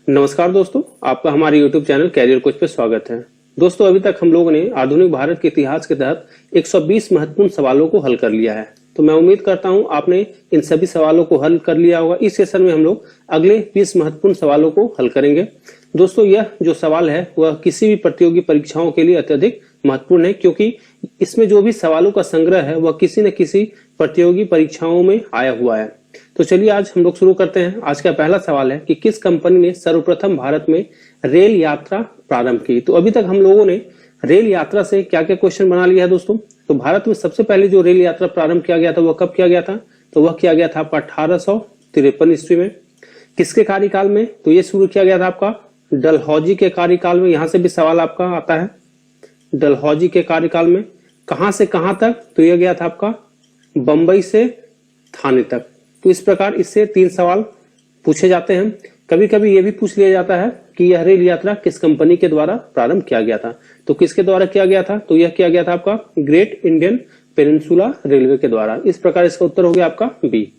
नमस्कार दोस्तों, आपका हमारे YouTube चैनल कैरियर कोच पे स्वागत है। दोस्तों, अभी तक हम लोगों ने आधुनिक भारत के इतिहास के तहत 120 महत्वपूर्ण सवालों को हल कर लिया है। तो मैं उम्मीद करता हूं आपने इन सभी सवालों को हल कर लिया होगा। इस सेशन में हम लोग अगले 20 महत्वपूर्ण सवालों को हल करेंगे। दोस्तों, यह जो सवाल है वह किसी भी प्रतियोगी परीक्षाओं के लिए अत्यधिक महत्वपूर्ण है, क्योंकि इसमें जो भी सवालों का संग्रह है वह किसी न किसी प्रतियोगी परीक्षाओं में आया हुआ है। तो चलिए आज हम लोग शुरू करते हैं। आज का पहला सवाल है कि किस कंपनी ने सर्वप्रथम भारत में रेल यात्रा प्रारंभ की। तो अभी तक हम लोगों ने रेल यात्रा से क्या क्या क्वेश्चन बना लिया है दोस्तों। तो भारत में सबसे पहले जो रेल यात्रा प्रारंभ किया गया था वह कब किया गया था? तो वह किया गया था आपका 1853 ईस्वी में। किसके कार्यकाल में? तो ये शुरू किया गया था आपका डलहौजी के कार्यकाल में। यहां से भी सवाल आपका आता है, डलहौजी के कार्यकाल में। कहां से कहां तक? तो यह गया था आपका बंबई से थाने तक। तो इस प्रकार इससे 3 सवाल पूछे जाते हैं। कभी कभी यह भी पूछ लिया जाता है कि यह रेल यात्रा किस कंपनी के द्वारा प्रारंभ किया गया था। तो किसके द्वारा किया गया था? तो यह किया गया था आपका ग्रेट इंडियन पेनिनसुला रेलवे के द्वारा। इस प्रकार इसका उत्तर हो गया आपका बी।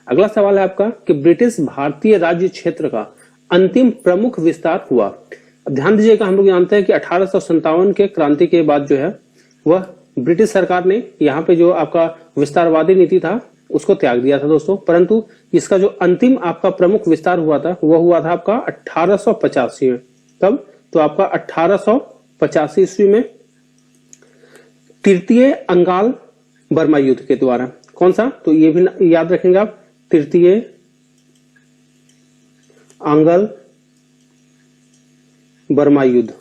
अगला सवाल है आपका कि ब्रिटिश भारतीय राज्य क्षेत्र का अंतिम प्रमुख विस्तार हुआ। अब ध्यान दीजिएगा, हम लोग जानते हैं कि 1857 के क्रांति के बाद जो है वह ब्रिटिश सरकार ने यहाँ पे जो आपका विस्तारवादी नीति था उसको त्याग दिया था दोस्तों। परंतु इसका जो अंतिम आपका प्रमुख विस्तार हुआ था वह हुआ था आपका 1885 में। कब? तो आपका 1885 ईस्वी में तृतीय अंगाल बर्मा युद्ध के द्वारा। कौन सा? तो ये भी याद रखेंगे आप, तृतीय अंगल बर्मा युद्ध,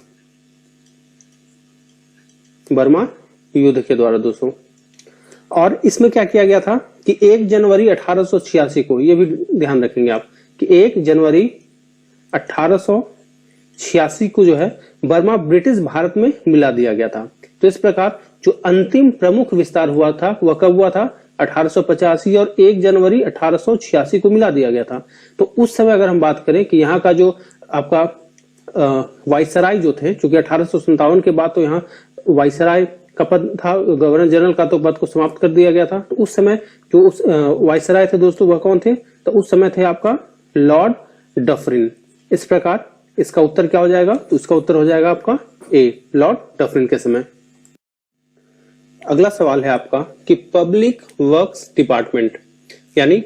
बर्मा युद्ध के द्वारा दोस्तों। और इसमें क्या किया गया था कि 1 जनवरी 1886 को, ये भी ध्यान रखेंगे आप कि 1 जनवरी 1886 को जो है बर्मा ब्रिटिश भारत में मिला दिया गया था। तो इस प्रकार जो अंतिम प्रमुख विस्तार हुआ था वह कब हुआ था? 1885 और 1 जनवरी 1886 को मिला दिया गया था। तो उस समय अगर हम बात करें कि यहाँ का जो आपका वाइसराय जो थे, चूंकि 1857 के बाद तो यहाँ वाइसराय का पद था, गवर्नर जनरल का तो पद को समाप्त कर दिया गया था। तो उस समय जो उस वाइसराय थे दोस्तों वह कौन थे? तो उस समय थे आपका लॉर्ड डफरिन। इस प्रकार इसका उत्तर क्या हो जाएगा? तो इसका उत्तर हो जाएगा आपका ए, लॉर्ड डफरिन के समय। अगला सवाल है आपका कि पब्लिक वर्क्स डिपार्टमेंट यानी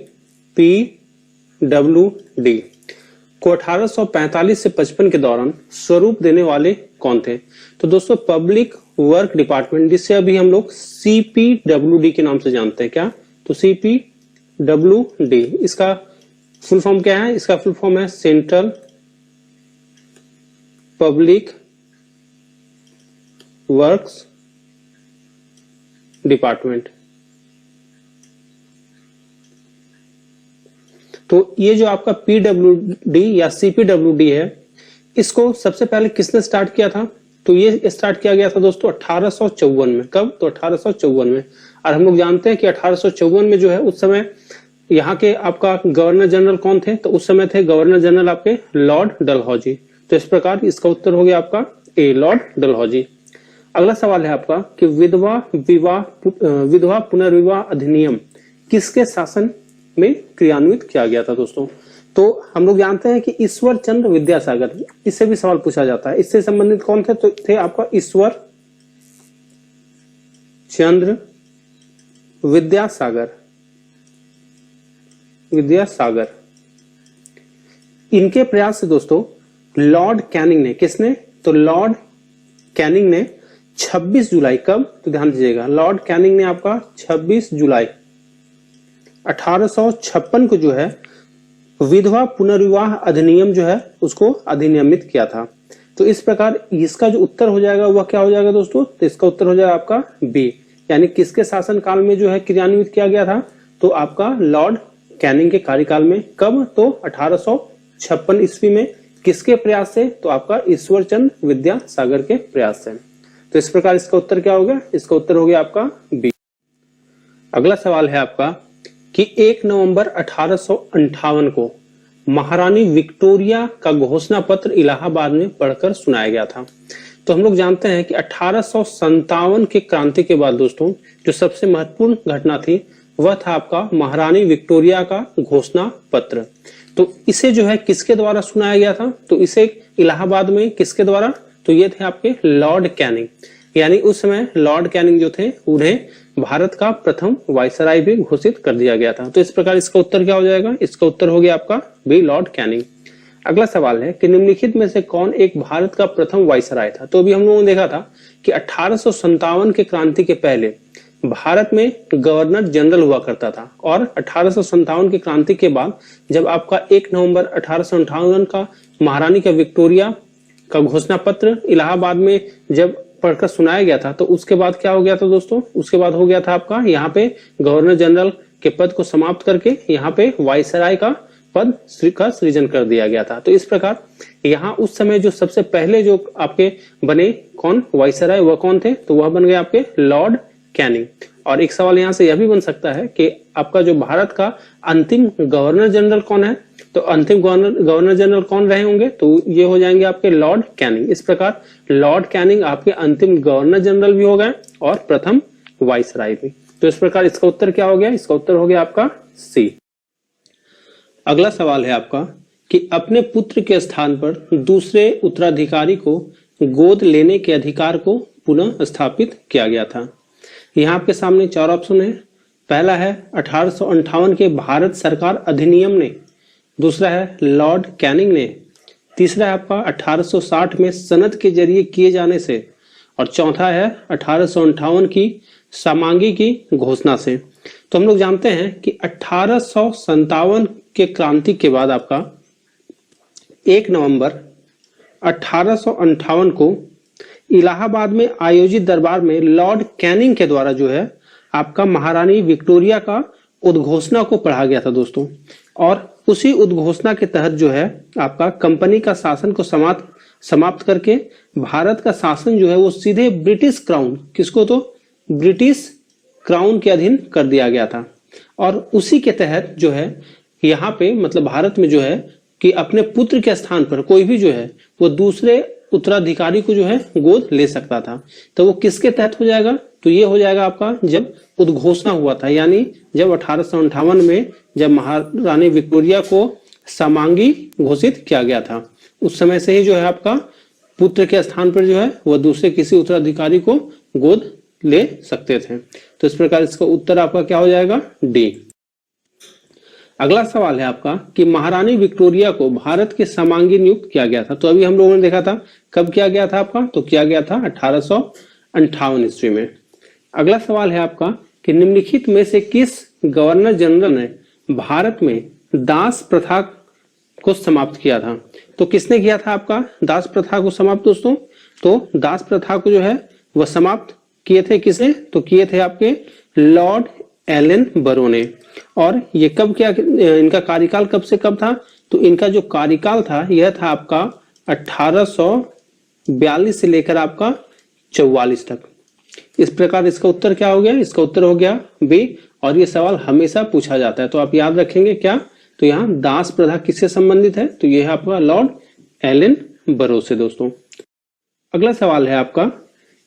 PWD को 1845 से 55 के दौरान स्वरूप देने वाले कौन थे? तो दोस्तों पब्लिक वर्क डिपार्टमेंट, जिससे अभी हम लोग CPWD के नाम से जानते हैं। क्या? तो CPWD इसका फुल फॉर्म क्या है? इसका फुल फॉर्म है सेंट्रल पब्लिक वर्क्स डिपार्टमेंट। तो ये जो आपका PWD या CPWD है, इसको सबसे पहले किसने स्टार्ट किया था? तो ये स्टार्ट किया गया था दोस्तों 1854 में। कब? तो 1854 में। और हम लोग जानते हैं कि 1854 में जो है उस समय यहाँ के आपका गवर्नर जनरल कौन थे? तो उस समय थे गवर्नर जनरल आपके लॉर्ड डलहौजी। तो इस प्रकार इसका उत्तर हो गया आपका ए, लॉर्ड डलहौजी। अगला सवाल है आपका कि विधवा पुनर्विवाह अधिनियम किसके शासन में क्रियान्वित किया गया था दोस्तों? तो हम लोग जानते हैं कि ईश्वर चंद्र विद्यासागर, इससे भी सवाल पूछा जाता है। इससे संबंधित कौन थे? तो थे आपका ईश्वर चंद्र विद्यासागर। इनके प्रयास से दोस्तों लॉर्ड कैनिंग ने, किसने? तो लॉर्ड कैनिंग ने 26 जुलाई, कब? तो ध्यान दीजिएगा, लॉर्ड कैनिंग ने आपका 26 जुलाई 1856 को जो है विधवा पुनर्विवाह अधिनियम जो है उसको अधिनियमित किया था। तो इस प्रकार इसका जो उत्तर हो जाएगा वह क्या हो जाएगा दोस्तों? तो इसका उत्तर हो जाएगा आपका बी, यानी किसके शासन काल में जो है क्रियान्वित किया गया था? तो आपका लॉर्ड कैनिंग के कार्यकाल में। कब? तो 1856 ईस्वी में। किसके प्रयास से? तो आपका ईश्वर चंद्र विद्यासागर के प्रयास से। तो इस प्रकार इसका उत्तर क्या हो गया? इसका उत्तर हो गया आपका बी। अगला सवाल है आपका कि 1 नवंबर 1858 को महारानी विक्टोरिया का घोषणा पत्र इलाहाबाद में पढ़कर सुनाया गया था। तो हम लोग जानते हैं कि 1857 के क्रांति के बाद दोस्तों जो सबसे महत्वपूर्ण घटना थी वह था आपका महारानी विक्टोरिया का घोषणा पत्र। तो तो इसे जो है किसके द्वारा सुनाया गया था? तो इसे इलाहाबाद में किसके द्वारा? तो ये थे आपके लॉर्ड कैनिंग, यानी उस समय लॉर्ड कैनिंग जो थे उन्हें भारत का प्रथम वायसराय भी घोषित कर दिया गया था। तो इस प्रकार इसका उत्तर क्या हो जाएगा? इसका उत्तर हो गया आपका बी, लॉर्ड कैनिंग। अगला सवाल है कि निम्नलिखित में से कौन एक भारत का प्रथम वायसराय था? तो अभी हम लोगों ने देखा था कि 1857 के क्रांति के पहले भारत में गवर्नर जनरल हुआ करता था, और 1857 की क्रांति के बाद जब आपका 1 नवंबर 1858 का महारानी का विक्टोरिया का घोषणा पत्र इलाहाबाद में जब पढ़कर सुनाया गया था, तो उसके बाद क्या हो गया था दोस्तों? उसके बाद हो गया था आपका यहाँ पे गवर्नर जनरल के पद को समाप्त करके यहाँ पे वायसराय का पद का सृजन कर दिया गया था। तो इस प्रकार यहाँ उस समय जो सबसे पहले जो आपके बने कौन वायसराय, वह कौन थे? तो वह बन गए आपके लॉर्ड कैनिंग। और एक सवाल यहाँ से यह भी बन सकता है कि आपका जो भारत का अंतिम गवर्नर जनरल कौन है? तो अंतिम गवर्नर जनरल कौन रहे होंगे? तो ये हो जाएंगे आपके लॉर्ड कैनिंग। इस प्रकार लॉर्ड कैनिंग आपके अंतिम गवर्नर जनरल भी हो गए और प्रथम वायसराय भी। तो इस प्रकार इसका उत्तर क्या हो गया? इसका उत्तर हो गया आपका सी। अगला सवाल है आपका कि अपने पुत्र के स्थान पर दूसरे उत्तराधिकारी को गोद लेने के अधिकार को पुनः स्थापित किया गया था। यहाँ आपके सामने 4 ऑप्शन है। पहला है 1858 के भारत सरकार अधिनियम ने, दूसरा है लॉर्ड कैनिंग ने, तीसरा है आपका 1860 में सनद के जरिए किए जाने से, और चौथा है 1858 की समांगी की घोषणा से। तो हम लोग जानते हैं कि 1857 के क्रांति के बाद आपका 1 नवंबर 1858 को इलाहाबाद में आयोजित दरबार में लॉर्ड कैनिंग के द्वारा जो है आपका महारानी विक्टोरिया का उद्घोषणा को पढ़ा गया था दोस्तों। और उसी उद्घोषणा के तहत जो है आपका कंपनी का शासन को समाप्त करके भारत का शासन जो है वो सीधे ब्रिटिश क्राउन, किसको? तो ब्रिटिश क्राउन के अधीन कर दिया गया था। और उसी के तहत जो है यहाँ पे मतलब भारत में जो है कि अपने पुत्र के स्थान पर कोई भी जो है वो दूसरे उत्तराधिकारी को जो है गोद ले सकता था। तो वो किसके तहत हो जाएगा? तो ये हो जाएगा आपका जब उद्घोषणा हुआ था, यानी जब 1858 में जब महारानी विक्टोरिया को समांगी घोषित किया गया था, उस समय से ही जो है आपका पुत्र के स्थान पर जो है वह दूसरे किसी उत्तराधिकारी को गोद ले सकते थे। तो इस प्रकार इसका उत्तर आपका क्या हो जाएगा? डी। अगला सवाल है आपका कि महारानी विक्टोरिया को भारत के समांगी नियुक्त किया गया था। तो अभी हम लोगों ने देखा था कब किया गया था आपका? तो किया गया था 1858 ईस्वी में। अगला सवाल है आपका कि निम्नलिखित में से किस गवर्नर जनरल ने भारत में दास प्रथा को समाप्त किया था? तो किसने किया था आपका दास प्रथा को समाप्त दोस्तों? तो दास प्रथा को जो है वह समाप्त किए थे किसने? तो किए थे आपके लॉर्ड एलन बरो ने। और ये कब किया? इनका कार्यकाल कब से कब था? तो इनका जो कार्यकाल था यह था आपका 1842 से लेकर आपका 44 तक। इस प्रकार इसका उत्तर क्या हो गया? इसका उत्तर हो गया बी। और ये सवाल हमेशा पूछा जाता है, तो आप याद रखेंगे क्या? तो यहाँ दास प्रथा किससे संबंधित है? तो यह है आपका लॉर्ड एलन बरो से दोस्तों। अगला सवाल है आपका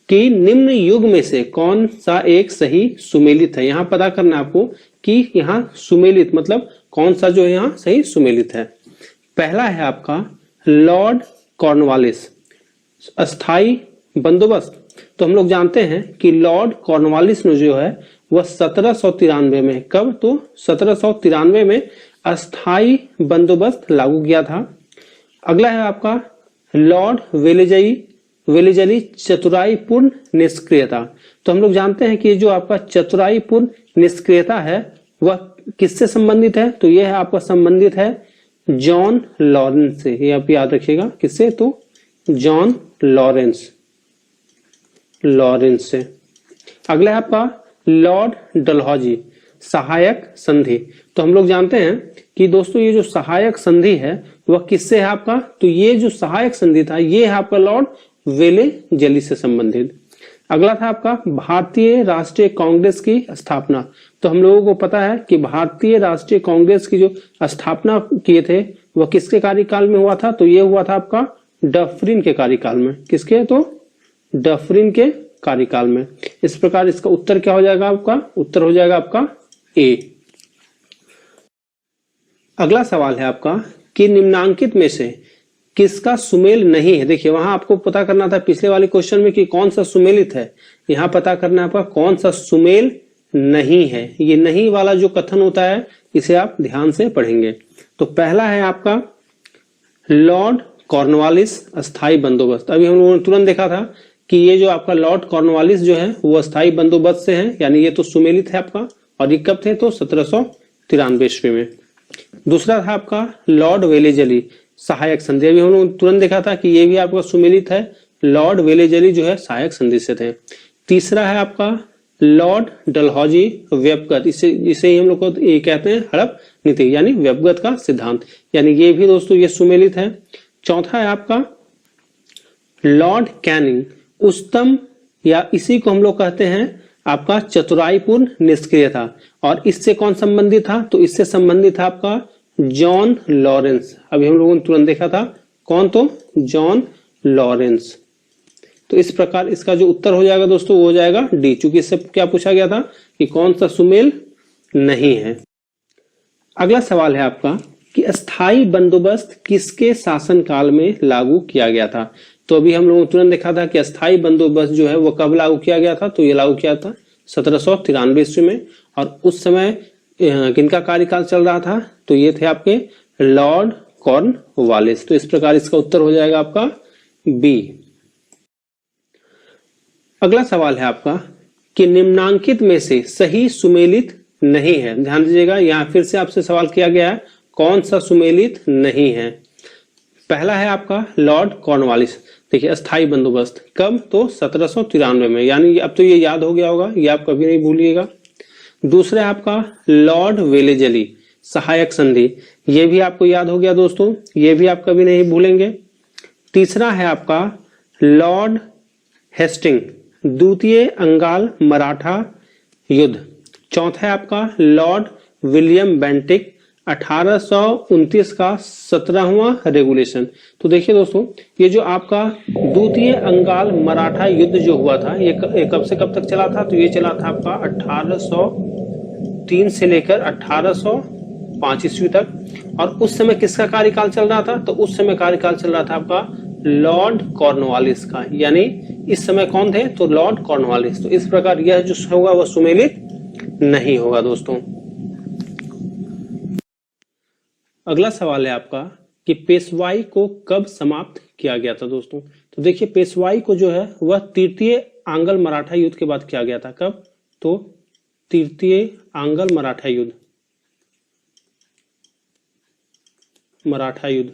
कि निम्न युग में से कौन सा एक सही सुमेलित है? यहाँ पता करना है आपको कि यहाँ सुमेलित मतलब कौन सा जो है यहाँ सही सुमेलित है। पहला है आपका लॉर्ड कॉर्नवालिस, अस्थाई बंदोबस्त। तो हम लोग जानते हैं कि लॉर्ड कॉर्नवालिस ने जो है वह 1793 में, कब? तो 1793 में अस्थाई बंदोबस्त लागू किया था। अगला है आपका लॉर्ड वेलेजली चतुराईपूर्ण निष्क्रियता। तो हम लोग जानते हैं कि जो आपका चतुराईपूर्ण निष्क्रियता है वह किससे संबंधित है? तो यह है आपका संबंधित है जॉन लॉरेंस से। ये आप याद रखिएगा, किससे? तो जॉन लॉरेंस से। अगला है आपका लॉर्ड डलहौजी, सहायक संधि। तो हम लोग जानते हैं कि दोस्तों ये जो सहायक संधि है वह किससे है आपका? तो ये जो सहायक संधि था ये है आपका लॉर्ड वेलेजली से संबंधित। अगला था आपका भारतीय राष्ट्रीय कांग्रेस की स्थापना। तो हम लोगों को पता है कि भारतीय राष्ट्रीय कांग्रेस की जो स्थापना किए थे वह किसके कार्यकाल में हुआ था? तो ये हुआ था आपका डफरिन के कार्यकाल में। किसके? तो डफरिन के कार्यकाल में। इस प्रकार इसका उत्तर क्या हो जाएगा? आपका उत्तर हो जाएगा आपका ए। अगला सवाल है आपका कि निम्नांकित में से किसका सुमेल नहीं है। देखिए वहां आपको पता करना था पिछले वाले क्वेश्चन में कि कौन सा सुमेलित है, यहाँ पता करना है आपका कौन सा सुमेल नहीं है। ये नहीं वाला जो कथन होता है इसे आप ध्यान से पढ़ेंगे। तो पहला है आपका लॉर्ड कॉर्नवालिस अस्थाई बंदोबस्त। अभी हम लोगों ने तुरंत देखा था कि ये जो आपका लॉर्ड कॉर्नवालिस जो है वो अस्थाई बंदोबस्त से है, यानी ये तो सुमेलित है आपका। और ये कब थे, तो 1793 ईस्वी में। दूसरा था आपका लॉर्ड वेलेजली सहायक संधि। अभी हम लोग तुरंत देखा था कि ये भी आपका सुमेलित है, लॉर्ड वेलेजली जो है सहायक संधि से थे। तीसरा है आपका लॉर्ड डलहौजी व्यपगत, इसे ही हम लोग को ये कहते हैं हड़प नीति, यानी व्यपगत का सिद्धांत, यानी ये भी दोस्तों ये सुमेलित है। चौथा है आपका लॉर्ड कैनिंग उच्चतम, या इसी को हम लोग कहते हैं आपका चतुराईपूर्ण निष्क्रियता। और इससे कौन संबंधित था, तो इससे संबंधित था आपका जॉन लॉरेंस। अभी हम लोगों ने तुरंत देखा था कौन, तो जॉन लॉरेंस। तो इस प्रकार इसका जो उत्तर हो जाएगा दोस्तों वो हो जाएगा डी, चूंकि इससे क्या पूछा गया था कि कौन सा सुमेल नहीं है। अगला सवाल है आपका कि अस्थाई बंदोबस्त किसके शासनकाल में लागू किया गया था। तो अभी हम लोगों ने तुरंत देखा था कि अस्थाई बंदोबस्त जो है वो कब लागू किया गया था, तो ये लागू किया था 1793 ईस्वी में। और उस समय किनका कार्यकाल चल रहा था, तो ये थे आपके लॉर्ड कॉर्नवालिस। तो इस प्रकार इसका उत्तर हो जाएगा आपका बी। अगला सवाल है आपका कि निम्नांकित में से सही सुमेलित नहीं है। ध्यान दीजिएगा, यहां फिर से आपसे सवाल किया गया है कौन सा सुमेलित नहीं है। पहला है आपका लॉर्ड कॉर्नवालिस। देखिए अस्थाई बंदोबस्त कब, तो 1793 में, यानी अब तो ये याद हो गया होगा, ये आप कभी नहीं भूलिएगा। दूसरा है आपका लॉर्ड वेलेजली सहायक संधि, ये भी आपको याद हो गया दोस्तों, ये भी आप कभी नहीं भूलेंगे। तीसरा है आपका लॉर्ड हेस्टिंग द्वितीय अंगाल मराठा युद्ध। चौथा है आपका लॉर्ड विलियम बेंटिक 1829 का 17वां रेगुलेशन। तो देखिए दोस्तों ये जो आपका द्वितीय अंगाल मराठा युद्ध जो हुआ था ये कब से कब तक चला था, तो ये चला था आपका 1803 से लेकर 1805 ईस्वी तक। और उस समय किसका कार्यकाल चल रहा था, तो उस समय कार्यकाल चल रहा था आपका लॉर्ड कॉर्नवालिस का, यानी इस समय कौन थे, तो लॉर्ड कॉर्नवालिस। तो इस प्रकार यह जो होगा वह सुमेलित नहीं होगा दोस्तों। अगला सवाल है आपका कि पेशवाई को कब समाप्त किया गया था दोस्तों। तो देखिए पेशवाई को जो है वह तृतीय आंग्ल मराठा युद्ध के बाद किया गया था। कब, तो तृतीय आंग्ल मराठा युद्ध, मराठा युद्ध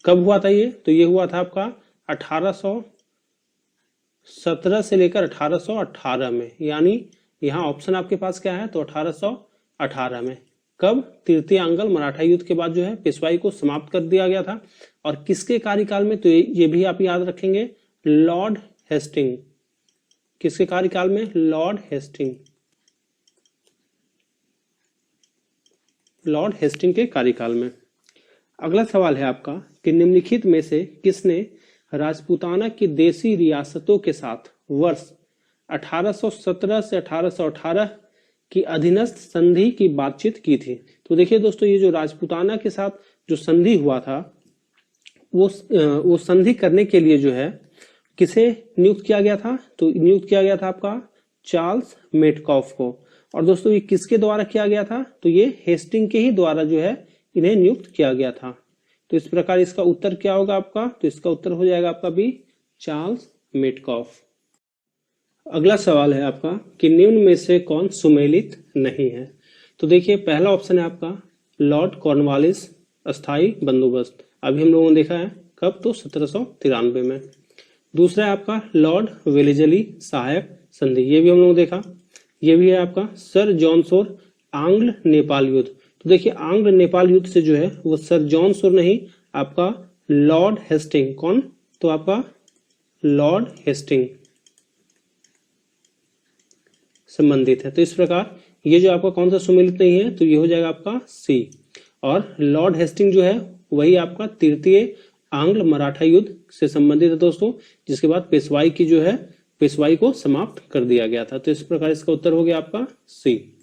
कब हुआ था ये, तो ये हुआ था आपका 1817 से लेकर 1818 में, यानी यहाँ ऑप्शन आपके पास क्या है, तो 1818 में। कब, तृतीय आंग्ल मराठा युद्ध के बाद जो है पेशवाई को समाप्त कर दिया गया था। और किसके कार्यकाल में, तो ये भी आप याद रखेंगे, लॉर्ड हेस्टिंग। किसके कार्यकाल में, लॉर्ड हेस्टिंग, लॉर्ड हेस्टिंग के कार्यकाल में। अगला सवाल है आपका कि निम्नलिखित में से किसने राजपूताना की देशी रियासतों के साथ वर्ष 1817 से 1818 की अधीनस्थ संधि की बातचीत की थी। तो देखिए दोस्तों ये जो राजपूताना के साथ जो संधि हुआ था वो संधि करने के लिए जो है किसे नियुक्त किया गया था, तो नियुक्त किया गया था आपका चार्ल्स मेटकॉफ को। और दोस्तों ये किसके द्वारा किया गया था, तो ये हेस्टिंग के ही द्वारा जो है इन्हें नियुक्त किया गया था। तो इस प्रकार इसका उत्तर क्या होगा आपका, तो इसका उत्तर हो जाएगा आपका बी, चार्ल्स मेटकॉफ। अगला सवाल है आपका कि निम्न में से कौन सुमेलित नहीं है। तो देखिए पहला ऑप्शन है आपका लॉर्ड कॉर्नवालिस अस्थाई बंदोबस्त। अभी हम लोगों ने देखा है कब, तो 1793 में। दूसरा है आपका लॉर्ड वेलेजली सहायक संधि, ये भी हम लोगों ने देखा। ये भी है आपका सर जॉन सोर आंग्ल नेपाल युद्ध। तो देखिए आंग्ल नेपाल युद्ध से जो है वो सर जॉन सोर नहीं, आपका लॉर्ड हेस्टिंग, कौन, तो आपका लॉर्ड हेस्टिंग संबंधित है। तो इस प्रकार ये जो आपका कौन सा सुमेलित नहीं है, तो ये हो जाएगा आपका सी। और लॉर्ड हेस्टिंग जो है वही आपका तृतीय आंग्ल मराठा युद्ध से संबंधित है दोस्तों, जिसके बाद पेशवाई की जो है पेशवाई को समाप्त कर दिया गया था। तो इस प्रकार इसका उत्तर हो गया आपका सी।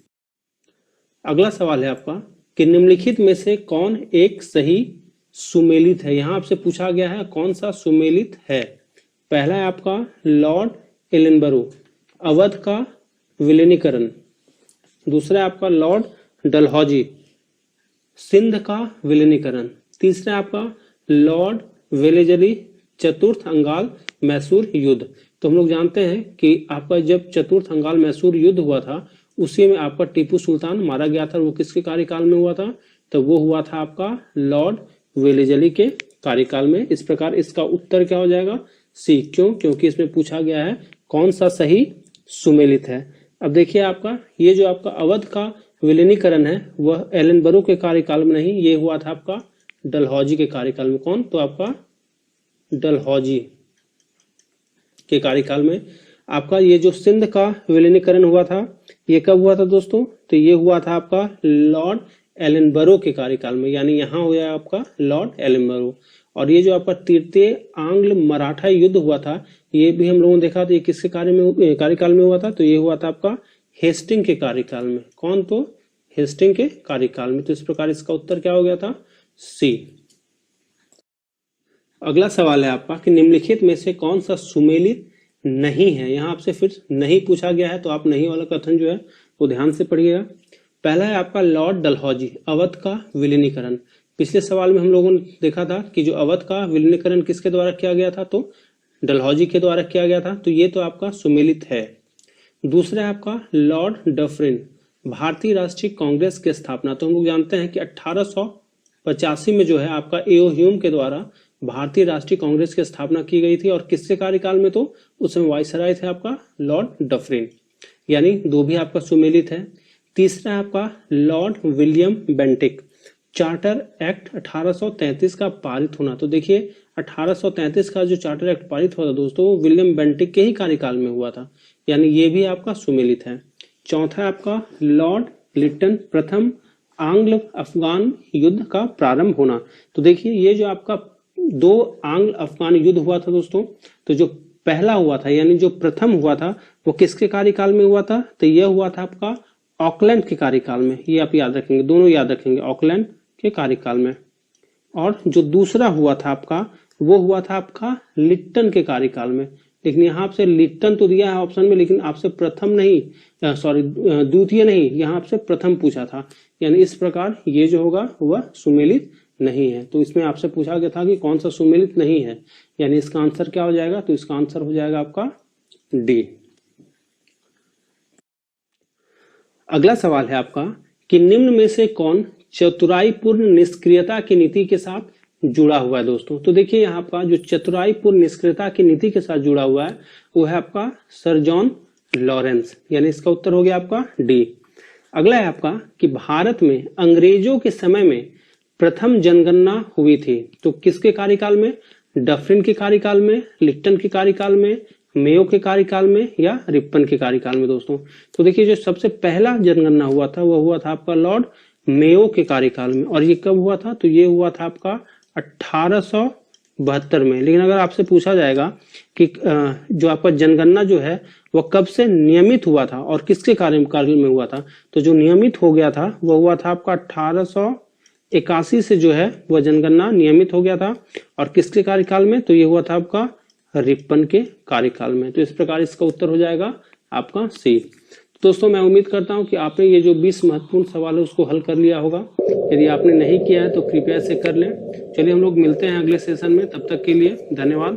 अगला सवाल है आपका कि निम्नलिखित में से कौन एक सही सुमेलित है। यहां आपसे पूछा गया है कौन सा सुमेलित है। पहला है आपका लॉर्ड एलनबरो, अवध का विलीनीकरण। दूसरा है आपका लॉर्ड डलहौजी, सिंध का विलीनीकरण। तीसरा है आपका लॉर्ड वेलेजली, चतुर्थ अंगाल मैसूर युद्ध। तो हम लोग जानते हैं कि आपका जब चतुर्थ अंगाल मैसूर युद्ध हुआ था उसी में आपका टीपू सुल्तान मारा गया था। वो किसके कार्यकाल में हुआ था? तो वो हुआ था आपका लॉर्ड वेलेजली के कार्यकाल में। इस प्रकार इसका उत्तर क्या हो जाएगा? सी। क्यों? क्योंकि इसमें पूछा गया है कौन सा सही सुमेलित है। अब देखिए आपका ये जो आपका अवध का विलीनीकरण है वह एलनबरो के कार्यकाल में नहीं, ये हुआ था आपका डलहौजी के कार्यकाल में। कौन? तो आपका डलहौजी के कार्यकाल में। आपका ये जो सिंध का विलीनीकरण हुआ था ये कब हुआ था दोस्तों? तो ये हुआ था आपका लॉर्ड एलनबरो के कार्यकाल में, यानी यहाँ हो गया आपका लॉर्ड एलनबरो। और ये जो आपका तृतीय आंग्ल मराठा युद्ध हुआ था ये भी हम लोगों ने देखा था, ये किसके कार्यकाल में हुआ था? तो ये हुआ था आपका हेस्टिंग के कार्यकाल में। कौन? तो हेस्टिंग के कार्यकाल में। तो इस प्रकार इसका उत्तर क्या हो गया था? सी। अगला सवाल है आपका कि निम्नलिखित में से कौन सा सुमेलित नहीं है। यहाँ आपसे फिर नहीं पूछा गया है तो आप नहीं वाला कथन जो है वो ध्यान से पढ़िएगा। पहला है आपका लॉर्ड डलहौजी, अवध का विलीनीकरण। पिछले सवाल में हम लोगों ने देखा था कि जो अवध का विलीनीकरण किसके द्वारा किया गया था? तो डलहौजी के द्वारा किया गया था। तो ये तो आपका सुमेलित है। दूसरा है आपका लॉर्ड डफरिन, भारतीय राष्ट्रीय कांग्रेस की स्थापना। तो हम लोग जानते हैं कि 1885 में जो है आपका एओ ह्यूम के द्वारा भारतीय राष्ट्रीय कांग्रेस की स्थापना की गई थी। और किसके कार्यकाल में? तो उस समय वाइसराय थे आपका लॉर्ड डफरिन, यानी दो भी आपका सुमेलित है। तीसरा है आपका Lord William Bentinck, charter act 1833 का पारित होना। तो देखिए 1833 का जो चार्टर एक्ट पारित हुआ था दोस्तों वो विलियम बेंटिक के ही कार्यकाल में हुआ था, यानी ये भी आपका सुमेलित है। चौथा है आपका लॉर्ड लिटन, प्रथम आंग्ल अफगान युद्ध का प्रारंभ होना। तो देखिए ये जो आपका दो आंग्ल अफगान युद्ध हुआ था दोस्तों, तो जो पहला हुआ था यानी जो प्रथम हुआ था वो किसके कार्यकाल में हुआ था? तो यह हुआ था आपका ऑकलैंड के कार्यकाल में। ये आप याद रखेंगे, दोनों याद रखेंगे, ऑकलैंड के कार्यकाल में। और जो दूसरा हुआ था आपका वो हुआ था आपका लिट्टन के कार्यकाल में। लेकिन यहाँ आपसे लिट्टन तो दिया है ऑप्शन में, लेकिन आपसे प्रथम नहीं, द्वितीय नहीं, यहाँ आपसे प्रथम पूछा था। यानी इस प्रकार ये जो होगा वह सुमेलित नहीं है। तो इसमें आपसे पूछा गया था कि कौन सा सुमेलित नहीं है, यानी इसका आंसर क्या हो जाएगा? तो इसका आंसर हो जाएगा आपका डी। अगला सवाल है आपका कि निम्न में से कौन चतुराईपूर्ण निष्क्रियता की नीति के साथ जुड़ा हुआ है दोस्तों? तो देखिए यहाँ आपका जो चतुराईपूर्ण निष्क्रियता की नीति के साथ जुड़ा हुआ है वो है आपका सर जॉन लॉरेंस, यानी इसका उत्तर हो गया आपका डी। अगला है आपका कि भारत में अंग्रेजों के समय में प्रथम जनगणना हुई थी। तो किसके कार्यकाल में? डफरिन के कार्यकाल में, लिट्टन के कार्यकाल में, मेयो के कार्यकाल में या रिपन के कार्यकाल में दोस्तों? तो देखिए जो सबसे पहला जनगणना हुआ था वह हुआ था आपका लॉर्ड मेयो के कार्यकाल में। और ये कब हुआ था? तो ये हुआ था आपका 1872 में। लेकिन अगर आपसे पूछा जाएगा कि जो आपका जनगणना जो है वह कब से नियमित हुआ था और किसके कार्यकाल में हुआ था? तो जो नियमित हो गया था वह हुआ था आपका 1881 से जो है वह जनगणना नियमित हो गया था। और किसके कार्यकाल में? तो ये हुआ था आपका रिपन के कार्यकाल में। तो इस प्रकार इसका उत्तर हो जाएगा आपका सी। दोस्तों मैं उम्मीद करता हूं कि आपने ये जो 20 महत्वपूर्ण सवाल है उसको हल कर लिया होगा। यदि आपने नहीं किया है तो कृपया इसे कर लें। चलिए हम लोग मिलते हैं अगले सेशन में, तब तक के लिए धन्यवाद।